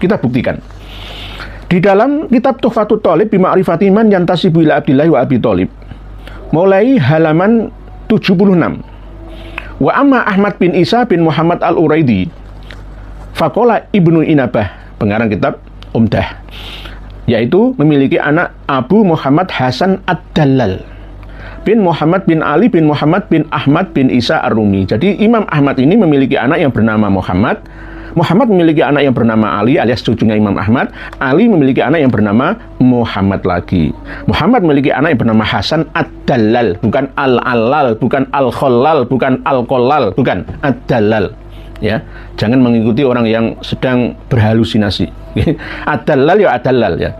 Kita buktikan. Di dalam kitab Tuhfatut Thalib bima'rifati man yantasibu ila Abdillah wa Abi Thalib, mulai halaman 76. Wa amma Ahmad bin Isa bin Muhammad al-Uraidi faqala Ibnu Inabah, pengarang kitab Umdah, yaitu memiliki anak Abu Muhammad Hasan Ad-Dallal bin Muhammad bin Ali bin Muhammad bin Ahmad bin Isa Ar-Rumi. Jadi Imam Ahmad ini memiliki anak yang bernama Muhammad. Muhammad memiliki anak yang bernama Ali alias cucunya Imam Ahmad. Ali memiliki anak yang bernama Muhammad lagi. Muhammad memiliki anak yang bernama Hasan Ad-Dallal, bukan Al-Allal, bukan Al-Khollal, bukan Al-Qollal, bukan Ad-Dallal. Ya, jangan mengikuti orang yang sedang berhalusinasi. Ad-Dallal ya Ad-Dallal ya.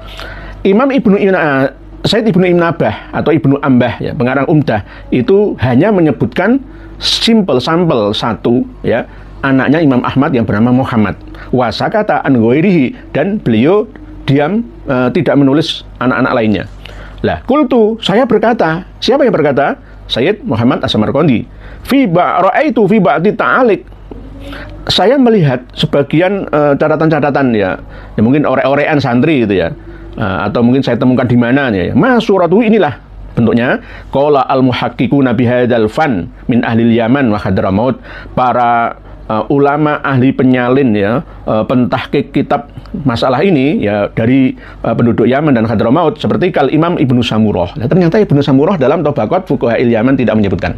Imam Said Ibnu Inabah atau Ibnu Ambah ya, pengarang Umdah, itu hanya menyebutkan sampel satu ya, anaknya Imam Ahmad yang bernama Muhammad. Wasakata an ghairihi, dan beliau diam, tidak menulis anak-anak lainnya. Lah, qultu, saya berkata, siapa yang berkata? Sayyid Muhammad As-Samarqandi. Ra'aitu fi ba'di ta'alik. Saya melihat sebagian catatan-catatan ya mungkin ore-orean santri gitu ya. Atau mungkin saya temukan di mana ya. Masuratu, inilah bentuknya. Qala al-muhaqqiquna bihadzal fan min ahli Yaman wa Hadramaut. Para ulama ahli penyalin ya, pentahqiq kitab masalah ini ya dari penduduk Yaman dan Hadramaut, seperti Kal Imam Ibnu Samurah. Nah, ternyata Ibnu Samurah dalam Tabaqat Fuqaha'il Yaman tidak menyebutkan.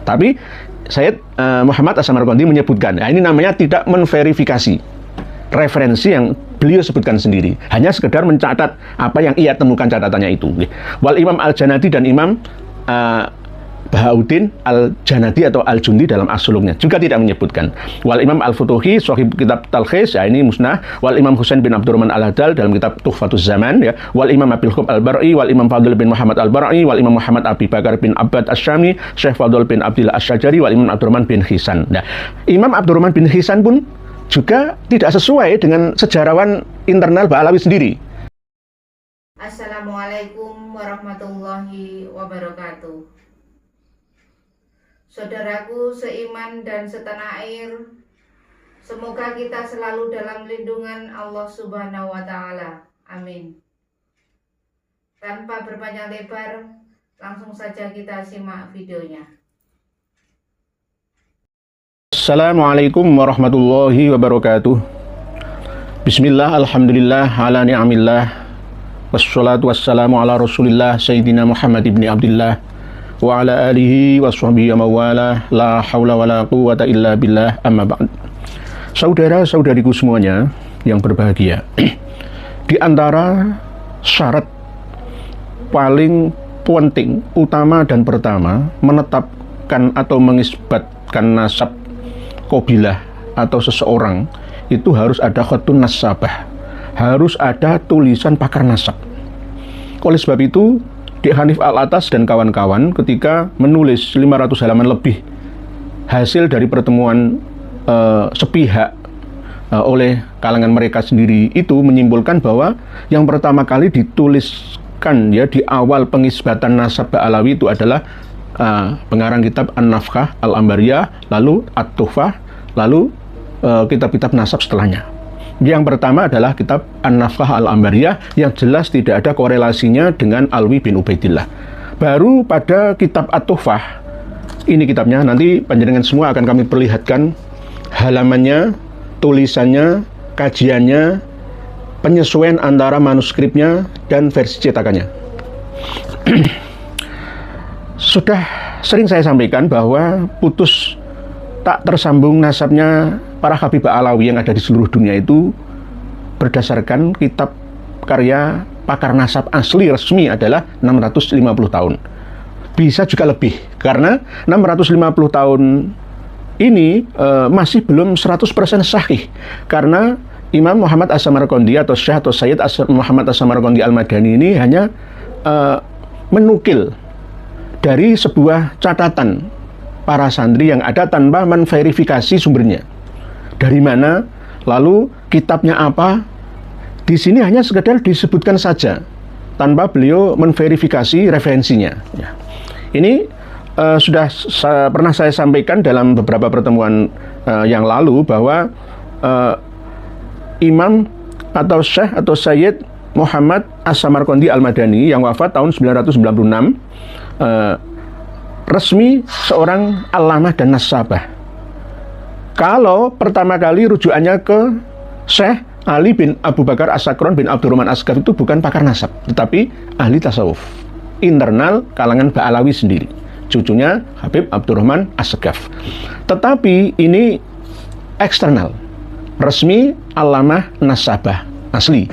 Tapi Sayyid Muhammad As-Samarqandi menyebutkan. Nah, ini namanya tidak menverifikasi referensi yang beliau sebutkan sendiri, hanya sekedar mencatat apa yang ia temukan catatannya itu. Wal Imam Al-Janadi dan Imam Bahauddin Al-Janadi atau Al-Jundi dalam As-Suluknya juga tidak menyebutkan. Wal Imam Al-Futuhi sahib kitab Talkhis, ya ini musnah. Wal Imam Husain bin Abdurrahman Al-Hadal dalam kitab Tuhfatuz Zaman ya. Wal Imam Abil Khub Al-Bar'i, wal Imam Fadl bin Muhammad Al-Bar'i, wal Imam Muhammad Abi Bakar bin Abbad Asy-Syami, Syekh Fadl bin Abdillah Asy-Syajari, wal Imam Abdurrahman bin Hisan. Nah, Imam Abdurrahman bin Hisan pun juga tidak sesuai dengan sejarawan internal Ba'alawi sendiri. Assalamualaikum warahmatullahi wabarakatuh. Saudaraku seiman dan setanah air, semoga kita selalu dalam lindungan Allah Subhanahu wa Ta'ala. Amin. Tanpa berpanjang lebar, langsung saja kita simak videonya. Assalamualaikum warahmatullahi wabarakatuh. Bismillah, alhamdulillah, ala ni'amillah, wassalatu wassalamu ala rasulillah Sayyidina Muhammad ibn Abdillah wa ala alihi wa sahbihi wa mawala, la hawla wa la quwwata illa billah, amma ba'd. Saudara-saudariku semuanya yang berbahagia, di antara syarat paling penting, utama dan pertama menetapkan atau mengisbatkan nasab qabilah atau seseorang, itu harus ada khatun nasabah, harus ada tulisan pakar nasab. Oleh sebab itu, Dik Hanif Al-Atas dan kawan-kawan ketika menulis 500 halaman lebih hasil dari pertemuan sepihak oleh kalangan mereka sendiri, itu menyimpulkan bahwa yang pertama kali dituliskan ya di awal pengisbatan nasab Ba'alawi itu adalah pengarang kitab An-Nafkhah Al-Ambariyah, lalu At-Tuhfah, lalu kitab-kitab nasab setelahnya. Yang pertama adalah kitab An-Nafkhah Al-Ambariyah yang jelas tidak ada korelasinya dengan Alwi bin Ubaidillah. Baru pada kitab At-Tuhfah, ini kitabnya, nanti panjenengan semua akan kami perlihatkan halamannya, tulisannya, kajiannya, penyesuaian antara manuskripnya dan versi cetakannya. Sudah sering saya sampaikan bahwa putus tak tersambung nasabnya para Habib Ba'alawi yang ada di seluruh dunia itu berdasarkan kitab karya pakar nasab asli resmi adalah 650 tahun. Bisa juga lebih, karena 650 tahun ini masih belum 100% sahih, karena Imam Muhammad As-Samarqandi atau Syekh atau Sayyid Muhammad As-Samarqandi Al-Madani ini hanya menukil dari sebuah catatan para santri yang ada tanpa menverifikasi sumbernya. Dari mana, lalu kitabnya apa, di sini hanya sekedar disebutkan saja tanpa beliau menverifikasi referensinya. Ya. Ini sudah pernah saya sampaikan dalam beberapa pertemuan yang lalu bahwa Imam atau Syekh atau Sayyid Muhammad As-Samarqandi Al-Madani yang wafat tahun 996, resmi seorang allamah dan nasabah. Kalau pertama kali rujukannya ke Syekh Ali bin Abu Bakar As-Sakron bin Abdurrahman As-Sagaf, itu bukan pakar nasab, tetapi ahli tasawuf internal kalangan Ba'alawi sendiri, cucunya Habib Abdurrahman As-Sagaf. Tetapi ini eksternal, resmi allamah nasabah asli.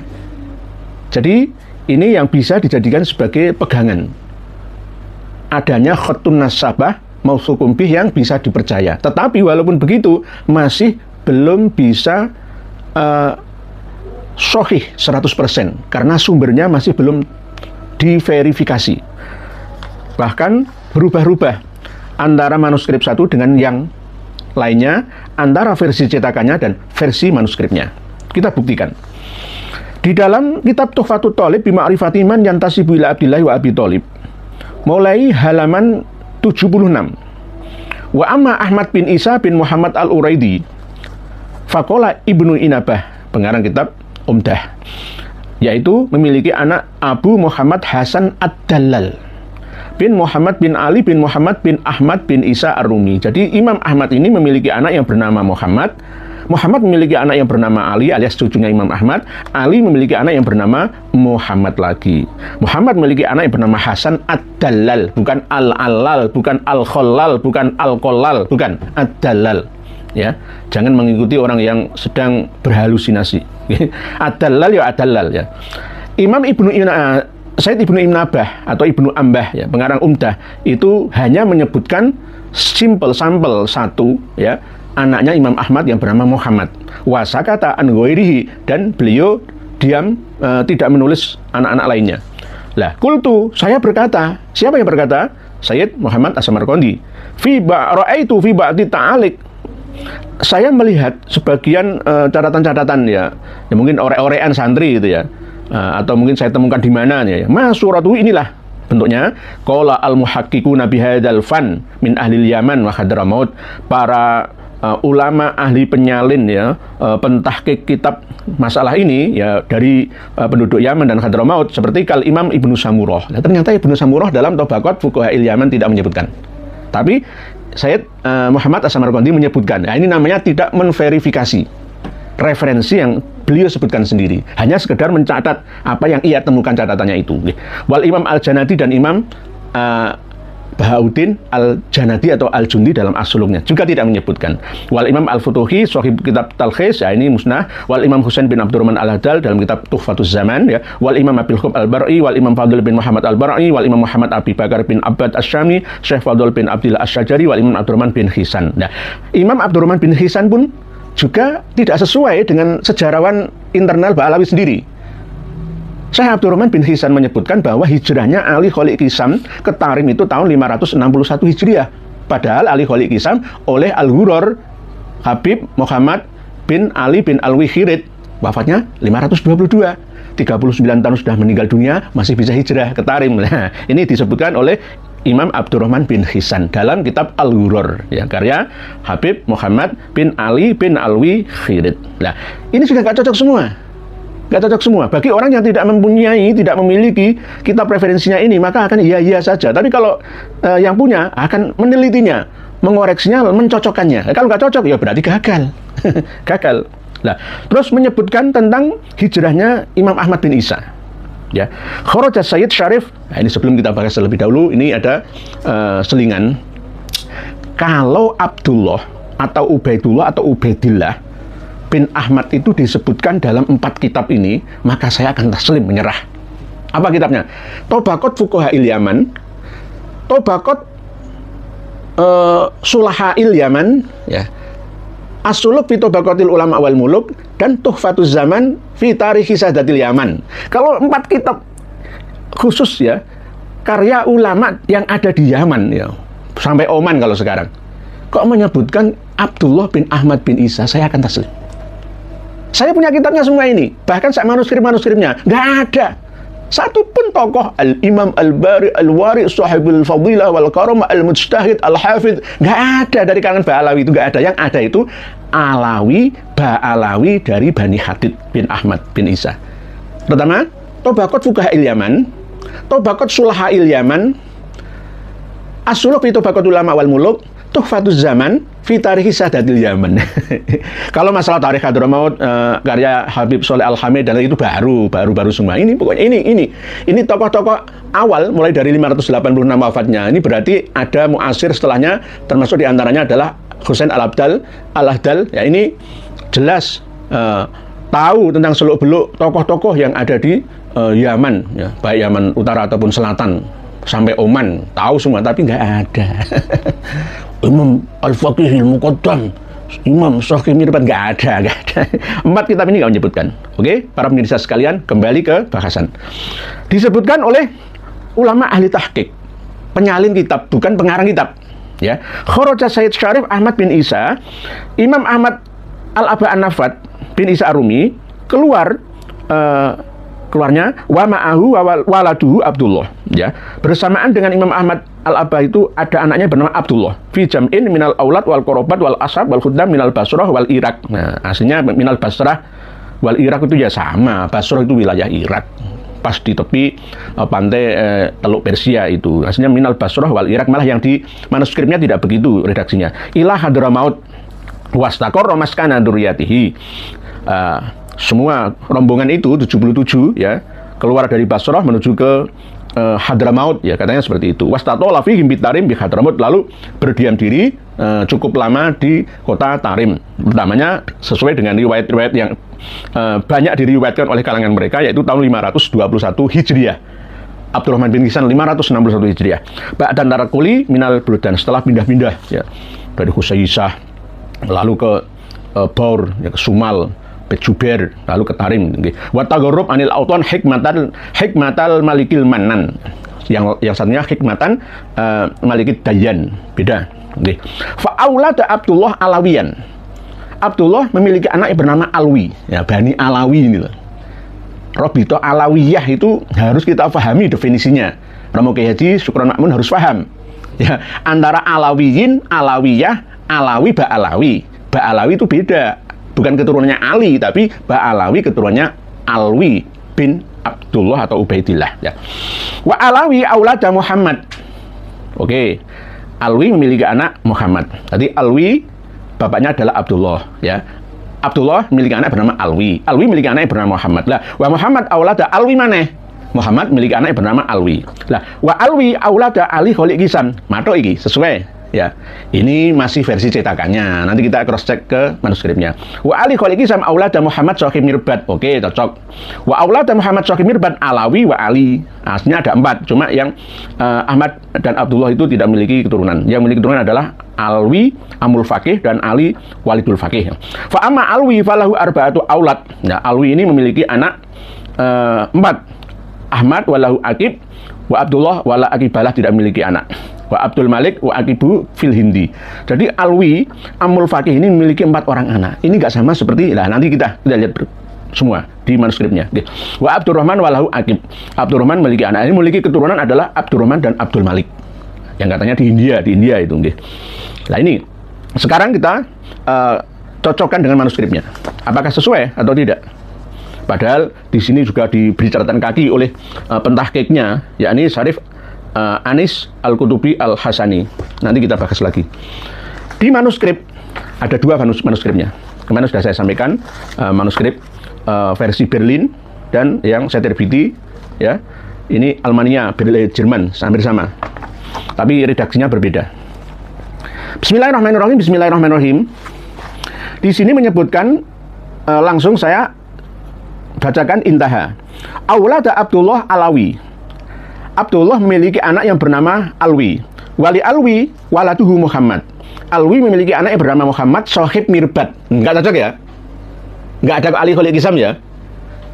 Jadi ini yang bisa dijadikan sebagai pegangan adanya khatun nasabah mausukum bih yang bisa dipercaya. Tetapi walaupun begitu masih belum bisa sahih 100% karena sumbernya masih belum diverifikasi. Bahkan berubah-ubah antara manuskrip satu dengan yang lainnya, antara versi cetakannya dan versi manuskripnya. Kita buktikan. Di dalam kitab Tuhfatut Thalib bi Ma'rifati man yantasibu ila Abdillah wa Abi Thalib, mulai halaman 76. Wa amma Ahmad bin Isa bin Muhammad Al-Uraidi, faqala Ibnu Inabah, pengarang kitab Umdah, yaitu memiliki anak Abu Muhammad Hasan Ad-Dallal bin Muhammad bin Ali bin Muhammad bin Ahmad bin Isa Ar-Rumi. Jadi Imam Ahmad ini memiliki anak yang bernama Muhammad, Muhammad memiliki anak yang bernama Ali alias cucunya Imam Ahmad, Ali memiliki anak yang bernama Muhammad lagi, Muhammad memiliki anak yang bernama Hasan Ad-Dallal, bukan Al-Allal, bukan Al-Khollal, bukan Al-Qollal, bukan Ad-Dallal. Ya, jangan mengikuti orang yang sedang berhalusinasi. Ad-Dallal ya Ad-Dallal ya. Imam Said Ibnu Inabah atau Ibnu Ambah ya, pengarang Umdah, itu hanya menyebutkan sampel satu ya, anaknya Imam Ahmad yang bernama Muhammad. Wasakata an ghairihi, dan beliau diam, tidak menulis anak-anak lainnya. Lah, qultu, saya berkata, siapa yang berkata? Sayyid Muhammad As-Samarqandi. Ra'aitu fi ba'di ta'alik. Saya melihat sebagian catatan-catatan ya mungkin orek-orekan santri gitu ya, atau mungkin saya temukan di mana ya. Masuratu, inilah bentuknya. Qala al-muhaqqiquna bihadzal fan min ahli Yaman wa Hadramaut. Para ulama ahli penyalin ya, pentahqiq kitab masalah ini ya dari penduduk Yaman dan Hadramaut, seperti Kal Imam Ibnu Samurah. Nah, ternyata Ibnu Samurah dalam Tabaqat Fuqaha'il Yaman tidak menyebutkan. Tapi Sayyid Muhammad As-Samarqandi menyebutkan. Nah, ini namanya tidak menverifikasi referensi yang beliau sebutkan sendiri, hanya sekedar mencatat apa yang ia temukan catatannya itu. Wal Imam Al-Janadi dan Imam Bahauddin Al-Janadi atau Al-Jundi dalam as-suluknya juga tidak menyebutkan. Wal Imam Al-Futuhi sahib kitab Talkhis, ya ini musnah. Wal Imam Husain bin Abdurrahman Al-Hadal dalam kitab Tuhfatuz Zaman ya. Wal Imam Abil Khub Al-Bar'i, wal Imam Fadl bin Muhammad Al-Bar'i, wal Imam Muhammad Abi Bakar bin Abbad Asy-Syami, Syekh Fadl bin Abdillah Asy-Syajari, wal Imam Abdurrahman bin Hisan. Nah, Imam Abdurrahman bin Hisan pun juga tidak sesuai dengan sejarawan internal Ba'alawi sendiri. Syekh Abdurrahman bin Hisan menyebutkan bahwa hijrahnya Ali Kholiq Hisam ke Tarim itu tahun 561 Hijriah. Padahal Ali Kholiq Hisam oleh Al-Ghuror Habib Muhammad bin Ali bin Al-Wikhirid wafatnya 522. 39 tahun sudah meninggal dunia, masih bisa hijrah ke Tarim. Nah, ini disebutkan oleh Imam Abdurrahman bin Hisan dalam kitab Al-Ghuror ya, karya Habib Muhammad bin Ali bin Al-Wikhirid. Nah, ini sudah gak cocok semua. Gak cocok semua. Bagi orang yang tidak mempunyai, tidak memiliki kitab referensinya ini, maka akan iya-iya saja. Tapi kalau yang punya akan menelitinya, mengoreksinya, mencocokkannya. Kalau nggak cocok, ya berarti gagal. Gagal. Nah, terus menyebutkan tentang hijrahnya Imam Ahmad bin Isa. Ya, Kharaja Sayyid Syarif. Nah, ini sebelum kita bahas terlebih dahulu, ini ada selingan. Kalau Abdullah atau Ubaidullah atau Ubaidillah bin Ahmad itu disebutkan dalam 4 kitab ini, maka saya akan taslim, menyerah. Apa kitabnya? Tabaqat Fuqaha'il Yaman, Tabaqat Sulaha'il Yaman, ya, As-Suluk fi Tabaqatil Ulama wal Muluk, dan Tuhfatuz Zaman fi Tarikhi Sadatil Yaman. Kalau 4 kitab khusus ya, karya ulama yang ada di Yaman ya, sampai Oman kalau sekarang, kok menyebutkan Abdullah bin Ahmad bin Isa, saya akan taslim. Saya punya kitabnya semua ini, bahkan saya manuskrip-manuskripnya, nggak ada Satu pun tokoh Al-Imam Al-Bari Al-Wari Sahibul Fadilah wal Karamah Al-Mujtahid Al-Hafidh, nggak ada dari kalangan Ba'alawi itu, nggak ada. Yang ada itu Alawi, Ba'alawi dari Bani Hadid bin Ahmad bin Isa. Pertama, Tabaqat Fuqaha'il Yaman, Tabaqat Sulaha'il Yaman, As-Suluk fi Tabaqatul Ulama wal Muluk, Tuhfatuz Zaman fi Tarikh Sadatil Yaman. Kalau masalah tarikh Hadramaut karya Habib Sholeh Al-Hamid dan itu baru semua. Ini pokoknya ini tokoh-tokoh awal mulai dari 586 wafatnya. Ini berarti ada muasir setelahnya, termasuk diantaranya adalah Husain Al-Abdal Al-Ahdal. Ya, ini jelas tahu tentang seluk-beluk tokoh-tokoh yang ada di Yaman, ya, baik Yaman Utara ataupun Selatan sampai Oman, tahu semua, tapi nggak ada. Imam Al-Faqihil Muqaddam, Imam Syekh Mirbat, nggak ada. 4 kitab ini nggak menyebutkan. Oke, para pemirsa sekalian, kembali ke bahasan. Disebutkan oleh ulama ahli tahqiq, penyalin kitab, bukan pengarang kitab. Ya, Kharaja Sayyid Syarif Ahmad bin Isa, Imam Ahmad Al-Aba An-Nafat bin Isa Arumi keluarnya wa ma'ahu waladuhu Abdullah, ya. Bersamaan dengan Imam Ahmad Al-Aba itu ada anaknya bernama Abdullah. Fi jam'in minal aulad wal qarabat wal ashab wal khuddam minal Basrah wal Irak. Nah, aslinya minal Basrah wal Irak itu ya sama. Basrah itu wilayah Irak, pas di tepi pantai Teluk Persia itu. Aslinya minal Basrah wal Irak, malah yang di manuskripnya tidak begitu redaksinya. Ila Hadramaut wastaqarra maskana dzurriyyatihi. Semua rombongan itu 77 ya keluar dari Basrah menuju ke Hadramaut, ya katanya seperti itu. Wastatola fihim bitarim bi Hadramaut, lalu berdiam diri cukup lama di kota Tarim. Pertamanya sesuai dengan riwayat-riwayat yang banyak diriwayatkan oleh kalangan mereka, yaitu tahun 521 Hijriah. Abdurrahman bin Hisan 561 Hijriah. Ba'dan tarakuli minal buldan, setelah pindah-pindah ya dari Husaysah lalu ke Baur, ya, ke Sumal, Jubair, lalu ke Tarim. Wa tagharrub anil autan hikmatal malikil manan. Yang satunya hikmatan malikid dayan, beda. Nggih. Fa aulada Abdullah Alawiyan. Abdullah memiliki anak yang bernama Alwi, ya, Bani Alawi ini loh. Robito Alawiyah itu harus kita pahami definisinya. Romo Kiai Haji Syukron Makmun harus paham. Ya, antara Alawiyin, Alawiyah, Alawi, Ba'alawi. Ba'alawi itu beda. Bukan keturunannya Ali, tapi Ba'alawi keturunannya Alwi bin Abdullah atau Ubaidillah. Ya. Wa Alawi aulada Muhammad. Oke, Alwi memiliki anak Muhammad. Tadi Alwi bapaknya adalah Abdullah. Ya, Abdullah memiliki anak bernama Alwi. Alwi memiliki anak bernama Muhammad. Lah, wa Muhammad aulada Alwi maneh. Muhammad memiliki anak bernama Alwi. Lah, wa Alwi aulada Ali Kholiq Kisan. Matok iki sesuai. Ya, ini masih versi cetakannya. Nanti kita cross check ke manuskripnya. Wa Ali Kholiq Kisan aulada Muhammad Syakib Mirbat. Oke, cocok. Wa aulada Muhammad Syakib Mirbat Alawi wa Ali. Aslinya ada 4, cuma yang Ahmad dan Abdullah itu tidak memiliki keturunan. Yang memiliki keturunan adalah Alwi Amul Faqih dan Ali Walidul Faqih. Fa amma Alwi falahu arba'atu aulad. Nah, Alwi ini memiliki anak 4. Ahmad walahu Aqib, wa Abdullah wala Aqibalah tidak memiliki anak. Wa Abdul Malik wa Aqibu fil Hindi. Jadi Alwi Amul Faqih ini memiliki 4 orang anak. Ini nggak sama seperti, nah nanti kita lihat semua di manuskripnya. Wa Abdurrahman walahu Aqib. Abdurrahman memiliki anak. Ini memiliki keturunan adalah Abdurrahman dan Abdul Malik. Yang katanya di India itu. Nah ini sekarang kita cocokkan dengan manuskripnya. Apakah sesuai atau tidak? Padahal di sini juga diberi catatan kaki oleh pentahqiqnya, yakni Syarif Anis Al-Qutubi Al-Hasani. Nanti kita bahas lagi. Di manuskrip ada 2 manuskripnya. Kemarin sudah saya sampaikan manuskrip versi Berlin dan yang saya terbiti, ya. Ini Almania, Berlin, Jerman, hampir sama. Tapi redaksinya berbeda. Bismillahirrahmanirrahim. Di sini menyebutkan langsung saya bacakan intaha. Aulada Abdullah Alawi. Abdullah memiliki anak yang bernama Alwi. Wali Alwi waladuhu Muhammad. Alwi memiliki anak yang bernama Muhammad Syakib Mirbat. Enggak cocok ya? Enggak ada Ali Kholiq Kisam ya?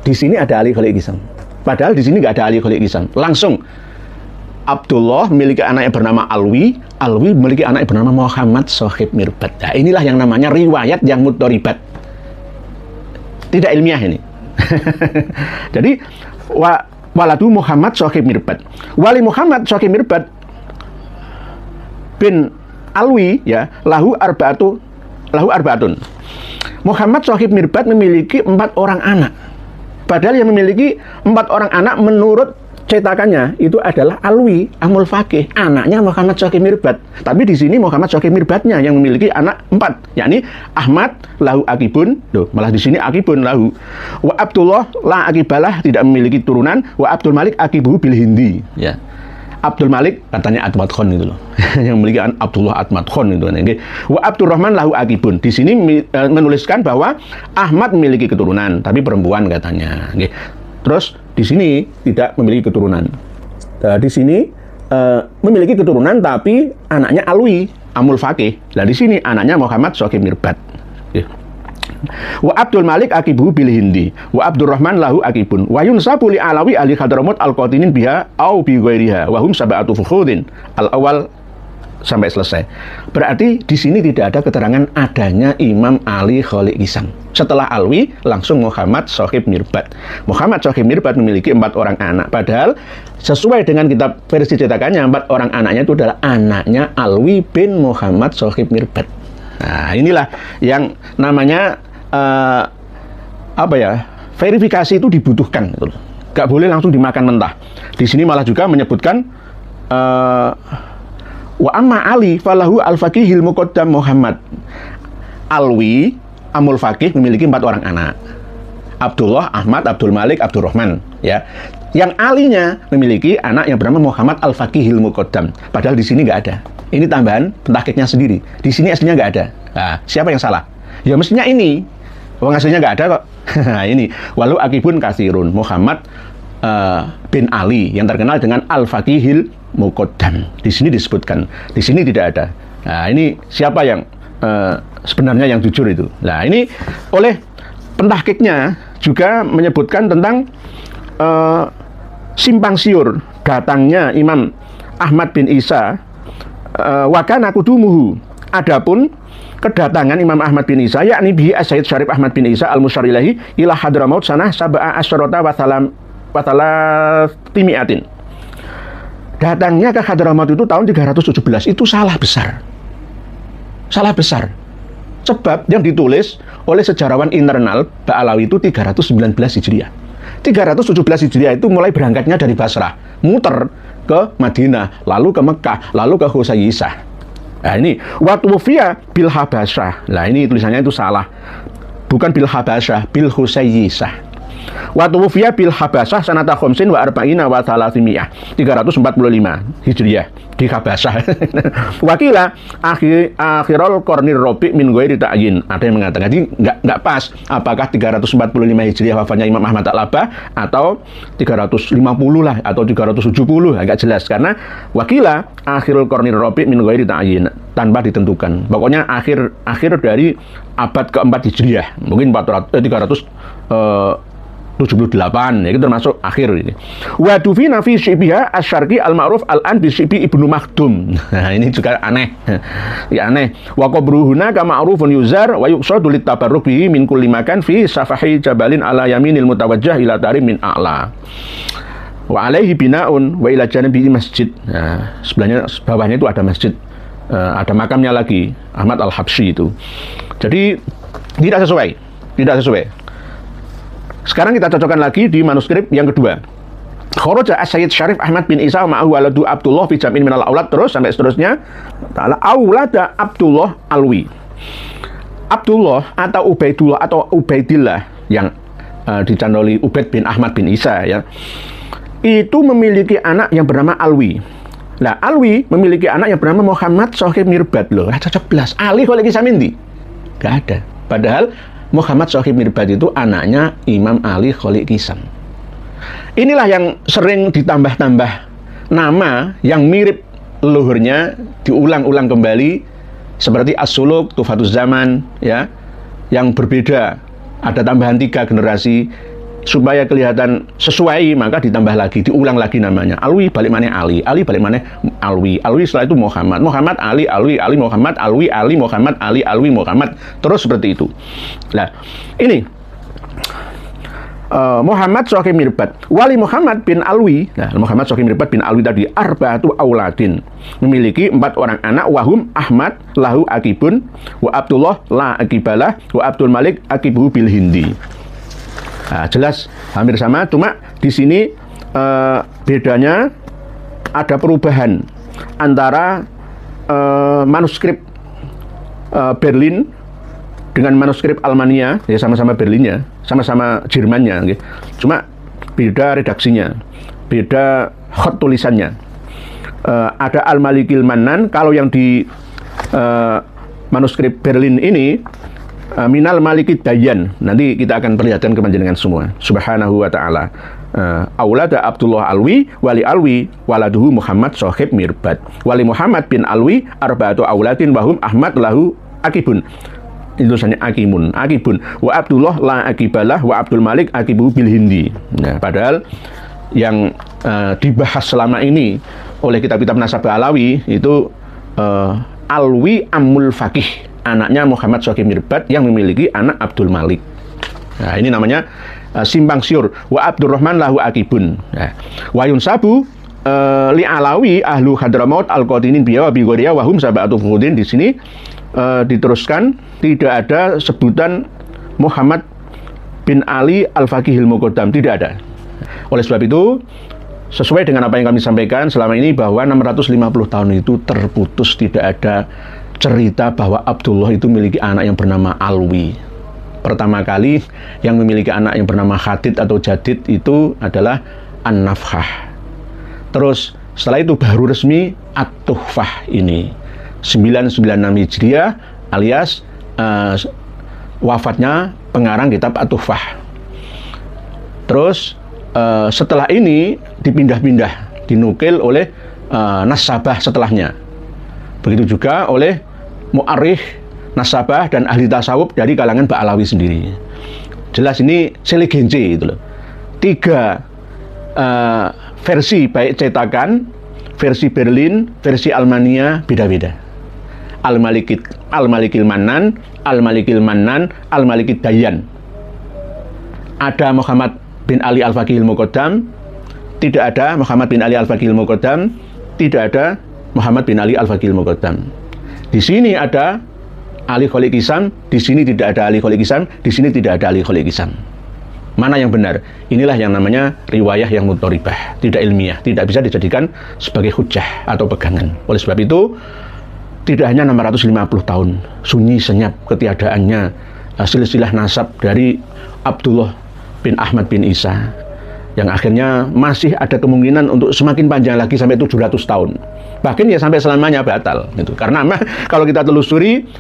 Di sini ada Ali Kholiq Kisam. Padahal di sini enggak ada Ali Kholiq Kisam. Langsung Abdullah memiliki anak yang bernama Alwi. Alwi memiliki anak yang bernama Muhammad Syakib Mirbat. Nah, inilah yang namanya riwayat yang mudharibat. Tidak ilmiah ini. Jadi waladu Muhammad Sohib Mirbad. Wali Muhammad Sohib Mirbad bin Alwi ya, lahu arbaatun. Muhammad Sohib Mirbad memiliki 4 orang anak. Padahal yang memiliki 4 orang anak menurut cetakannya itu adalah Alwi Amul Faqih, anaknya Muhammad Sohib Mirbad. Tapi di sini Muhammad Sohib Mirbadnya yang memiliki anak 4, yakni Ahmad lahu akibun, malah di sini akibun lahu. Wa Abdullah la akibalah, tidak memiliki turunan. Wa Abdul Malik akibuhu bil Hindi. Ya. Abdul Malik katanya Atmat Khon itu loh. Yang memiliki Abdullah Atmat Khon itu. Wa Abdurrahman lahu akibun. Di sini menuliskan bahwa Ahmad memiliki keturunan, tapi perempuan katanya. Terus di sini tidak memiliki keturunan. Di sini memiliki keturunan tapi anaknya Alwi Amul Faqih. Nah di sini anaknya Muhammad Sohib Mirbad. Wa Abdul Malik akibuhu bil Hindi. Wa Abdurrahman lahu akibun. Wa yunsabu li Alawi ahli Hadramut al-Qatinin biha au bi ghairiha. Wa hum sab'atu fukhudin. Al-awwal sampai selesai. Berarti di sini tidak ada keterangan adanya Imam Ali Kholik Hisam. Setelah Alwi langsung Muhammad Sohib Mirbad. Muhammad Sohib Mirbad memiliki 4 orang anak. Padahal sesuai dengan kitab versi cetakannya 4 orang anaknya itu adalah anaknya Alwi bin Muhammad Sohib Mirbad. Nah inilah yang namanya verifikasi itu dibutuhkan. Gak boleh langsung dimakan mentah. Di sini malah juga menyebutkan wa amma Ali falahu al-faqihil muqaddam Muhammad. Alwi Amul Faqih memiliki 4 orang anak. Abdullah, Ahmad, Abdul Malik, Abdurrahman, ya. Yang alinya memiliki anak yang bernama Muhammad al-Faqihil muqaddam. Padahal di sini nggak ada. Ini tambahan pentahkiknya sendiri. Di sini aslinya nggak ada. Nah, siapa yang salah? Ya mestinya ini. Wong aslinya nggak ada kok. Nah, ini. Walau akibun kasirun. Muhammad bin Ali yang terkenal dengan al-Faqihil muqaddam. Di sini disebutkan. Di sini tidak ada. Nah, ini siapa yang sebenarnya yang jujur itu. Nah, ini oleh pentahkiknya juga menyebutkan tentang simpang siur datangnya Imam Ahmad bin Isa wa kana qudumuhu. Adapun kedatangan Imam Ahmad bin Isa yakni bihi As-Sayyid Syarif Ahmad bin Isa al-Musyar ilahi ila Hadramaut sanah sab'a asyarata wa timiatin. Datangnya ke Hadramaut itu tahun 317. Itu salah besar. Salah besar. Sebab yang ditulis oleh sejarawan internal Ba'alawi itu 319 Hijriah. 317 Hijriah itu mulai berangkatnya dari Basrah, muter ke Madinah, lalu ke Mekah, lalu ke Husayyisah. Nah ini Watwufiyah bil Habasyah. Nah ini tulisannya itu salah. Bukan bil Habasyah, bil Husayyisah. Watwufiyah bil Habasyah sanata khamsin wa arba'ina wa thalathimiyah. 345 Hijriah di Habasyah. Wakila akhirul qarnir rabi' min ghairi ta'yin. Ada yang mengatakan jadi enggak pas apakah 345 Hijriah wafatnya Imam Ahmad Al-Labah atau 350 lah atau 370, agak jelas karena wakila akhirul qarnir rabi' min ghairi ta'yin, tanpa ditentukan. Pokoknya akhir dari abad keempat Hijriah, mungkin 378, ya itu termasuk akhir ini. Wa dufina fi syibiha asy-syarqi al-ma'ruf al-an bi syibi Ibnu Makhdum. Nah, ini juga aneh. Ya aneh. Wa qabruhuna ka ma'rufun yuzar wa yuqsadu lit tabarruk bihi min kulli makan fi safahi jabalin ala yaminil mutawajjah ila tarim min a'la. Wa alaihi bina'un wa ila janibi masjid. Nah, sebelahnya bawahnya itu ada masjid. Ada makamnya lagi Ahmad Al-Habsyi itu. Jadi tidak sesuai. Sekarang kita cocokkan lagi di manuskrip yang kedua. Kharaja As-Sayyid Syarif Ahmad bin Isa ma'ahu waladu Abdullah fi jam'in minal aulad, terus sampai seterusnya. Ta'ala aulada Abdullah Alwi. Abdullah atau Ubaidullah atau Ubaidillah yang dicandoli Ubaid bin Ahmad bin Isa ya. Itu memiliki anak yang bernama Alwi. Nah, Alwi memiliki anak yang bernama Muhammad Sohib Mirbad loh. Cocok belas. Ali Kholik Hisam Indi. Gak ada. Padahal Muhammad Sohib Mirbad itu anaknya Imam Ali Kholik Hisam. Inilah yang sering ditambah-tambah nama yang mirip leluhurnya diulang-ulang kembali seperti As-Suluk, Tufatuz Zaman ya, yang berbeda. Ada tambahan 3 generasi supaya kelihatan sesuai, maka ditambah lagi, diulang lagi namanya. Alwi balik mana Ali, Ali balik mana Alwi, Alwi setelah itu Muhammad, Muhammad Ali, Alwi, Ali Muhammad, Alwi, Ali Muhammad, Ali, Alwi Muhammad, terus seperti itu. Nah, ini Muhammad Sohib Mirbad wali Muhammad bin Alwi. Nah, Muhammad Sohib Mirbad bin Alwi tadi arba'atu auladin, memiliki 4 orang anak. Wahum Ahmad lahu akibun wa Abdullah la akibalah wa Abdul Malik akibu bil Hindi. Nah, jelas hampir sama, cuma di sini bedanya ada perubahan antara manuskrip Berlin dengan manuskrip Almania, ya sama-sama Berlinnya, sama-sama Jermannya, gitu. Cuma beda redaksinya, beda khot tulisannya. Ada Al-Malikil Mannan, kalau yang di manuskrip Berlin ini Minal Malikid Dayan. Nanti kita akan perlihatkan ke panjenengan semua. Subhanahu wa ta'ala. Aulada Abdullah Alwi, wali Alwi, waladuhu Muhammad Sohib Mirbad. Wali Muhammad bin Alwi, arba'atu auladin, wahum Ahmad lahu akibun. Tulisannya akibun. Wa Abdullah la akibalah, wa Abdul Malik akibu bil Hindi. Nah, padahal yang dibahas selama ini oleh kitab-kitab nasabah Alawi itu Alwi Ammul Faqih, anaknya Muhammad Sohib Mirbad yang memiliki anak Abdul Malik. Nah, ini namanya simpang siur. Wa Abdurrahman lahu akibun. Nah, wa yunsabu li Alawi ahlu Hadramaut al-Qatinin biya wa bighoriya wa hum sab'atu furudin. Di sini diteruskan tidak ada sebutan Muhammad bin Ali al-Faqihil Muqaddam, tidak ada. Oleh sebab itu, sesuai dengan apa yang kami sampaikan selama ini, bahwa 650 tahun itu terputus, tidak ada cerita bahwa Abdullah itu memiliki anak yang bernama Alwi. Pertama kali yang memiliki anak yang bernama Khadid atau Jadid itu adalah An-Nafkhah. Terus setelah itu baru resmi At-Tuhfah ini 996 Hijriah, alias wafatnya pengarang kitab At-Tuhfah. Terus setelah ini dipindah-pindah, dinukil oleh nasabah setelahnya. Begitu juga oleh mu'arikh nasabah dan ahli tasawuf dari kalangan Ba'alawi sendiri. Jelas ini selegenje itu loh. 3 versi, baik cetakan, versi Berlin, versi Almania, beda-beda. Al-Malikil Mannan, Al-Malikid Dayan. Ada Muhammad bin Ali al-Faqihil Muqaddam, tidak ada Muhammad bin Ali al-Faqihil Muqaddam, tidak ada Muhammad bin Ali al-Faqihil Muqaddam. Di sini ada Ali Kholiq Hisam, di sini tidak ada Ali Kholiq Hisam, di sini tidak ada Ali Kholiq Hisam. Mana yang benar? Inilah yang namanya riwayah yang mutoribah, tidak ilmiah, tidak bisa dijadikan sebagai hujjah atau pegangan. Oleh sebab itu, tidak hanya 650 tahun sunyi senyap ketiadaannya silsilah nasab dari Abdullah bin Ahmad bin Isa, yang akhirnya masih ada kemungkinan untuk semakin panjang lagi sampai 700 tahun. Bahkan ya sampai selamanya batal gitu. Karena kalau kita telusuri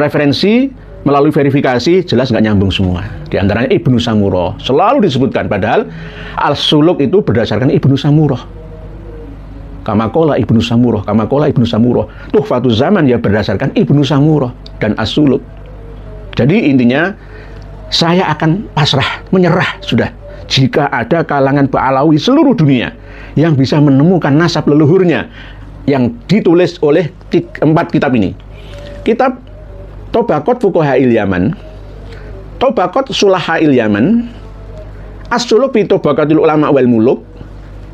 referensi melalui verifikasi, jelas nggak nyambung semua. Di antaranya Ibnu Samurah selalu disebutkan, padahal Al-Suluk itu berdasarkan Ibnu Samurah. Kamakola Ibnu Samurah. Tuhfatuz Zaman ya berdasarkan Ibnu Samurah dan As-Suluk. Jadi intinya, saya akan pasrah, menyerah sudah, jika ada kalangan Ba'alawi seluruh dunia yang bisa menemukan nasab leluhurnya yang ditulis oleh 4 kitab ini. Kitab Tobaqat Fuqaha'il Yaman, Tobaqat Sulaha'il Yaman, As-Suluk fi Tobaqatil Ulama wal Muluk,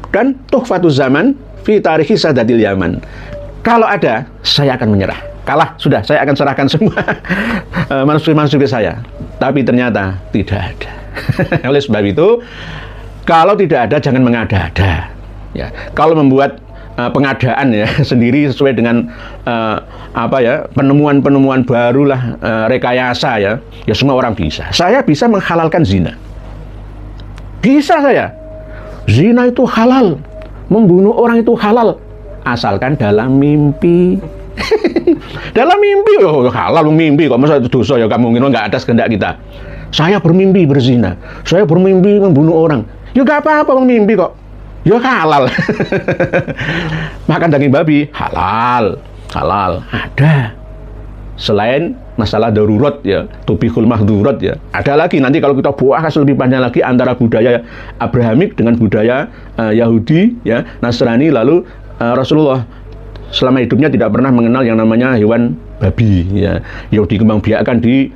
dan Tuhfatuz Zaman fi Tarikhi Sadatil Yaman. Kalau ada, saya akan menyerah. Kalah, sudah, saya akan serahkan semua manuskrip saya. Tapi ternyata tidak ada. Oleh sebab itu, kalau tidak ada, jangan mengada-ada. Ya, kalau membuat pengadaan ya sendiri sesuai dengan penemuan-penemuan barulah, rekayasa ya semua orang bisa. Saya bisa menghalalkan zina. Bisa saya. Zina itu halal. Membunuh orang itu halal, asalkan dalam mimpi. Dalam mimpi, halal mimpi kok, masa itu dosa ya, kamu mungkin nggak atas kehendak kita. Saya bermimpi berzina, saya bermimpi membunuh orang, ya nggak apa-apa mimpi kok, ya halal. Makan daging babi halal ada. Selain masalah darurat ya, tubihul mahdurat ya, ada lagi nanti kalau kita bahas lebih panjang lagi antara budaya Abrahamik dengan budaya Yahudi ya, Nasrani. Lalu Rasulullah selama hidupnya tidak pernah mengenal yang namanya hewan babi ya, yang dikembangbiakkan di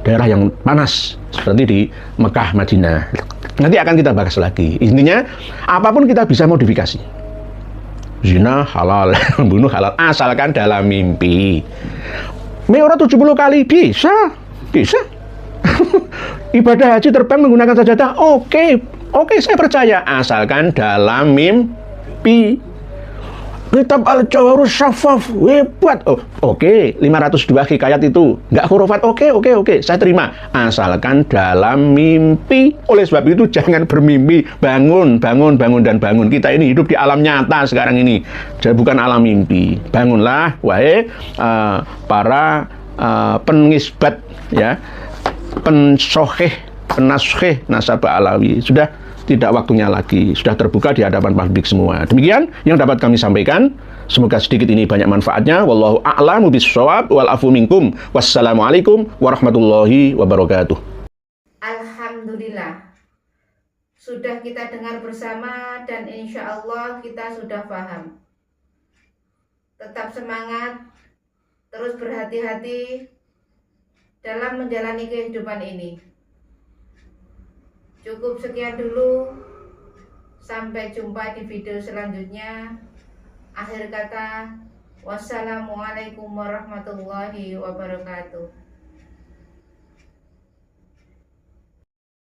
daerah yang panas seperti di Mekah, Madinah. Nanti akan kita bahas lagi. Intinya apapun kita bisa modifikasi. Zina halal, membunuh halal asalkan dalam mimpi. Mi'raj 70 kali bisa. Ibadah haji terbang menggunakan sajadah, oke, saya percaya asalkan dalam mimpi. Kitab Al-Jawharus Syafaf, hebat. Oke, 502 hikayat itu nggak khurafat. Oke, saya terima asalkan dalam mimpi. Oleh sebab itu jangan bermimpi, bangun. Kita ini hidup di alam nyata sekarang ini, jadi bukan alam mimpi. Bangunlah, wahai para pengisbat, ya, pensoheh, penasheh nasabah alawi. Sudah tidak waktunya lagi, sudah terbuka di hadapan publik semua. Demikian yang dapat kami sampaikan. Semoga sedikit ini banyak manfaatnya. Wallahu a'lamu bissawab wal afu minkum. Wassalamualaikum warahmatullahi wabarakatuh. Alhamdulillah, sudah kita dengar bersama dan insya Allah kita sudah paham. Tetap semangat, terus berhati-hati dalam menjalani kehidupan ini. Cukup sekian dulu. Sampai jumpa di video selanjutnya. Akhir kata, wassalamualaikum warahmatullahi wabarakatuh.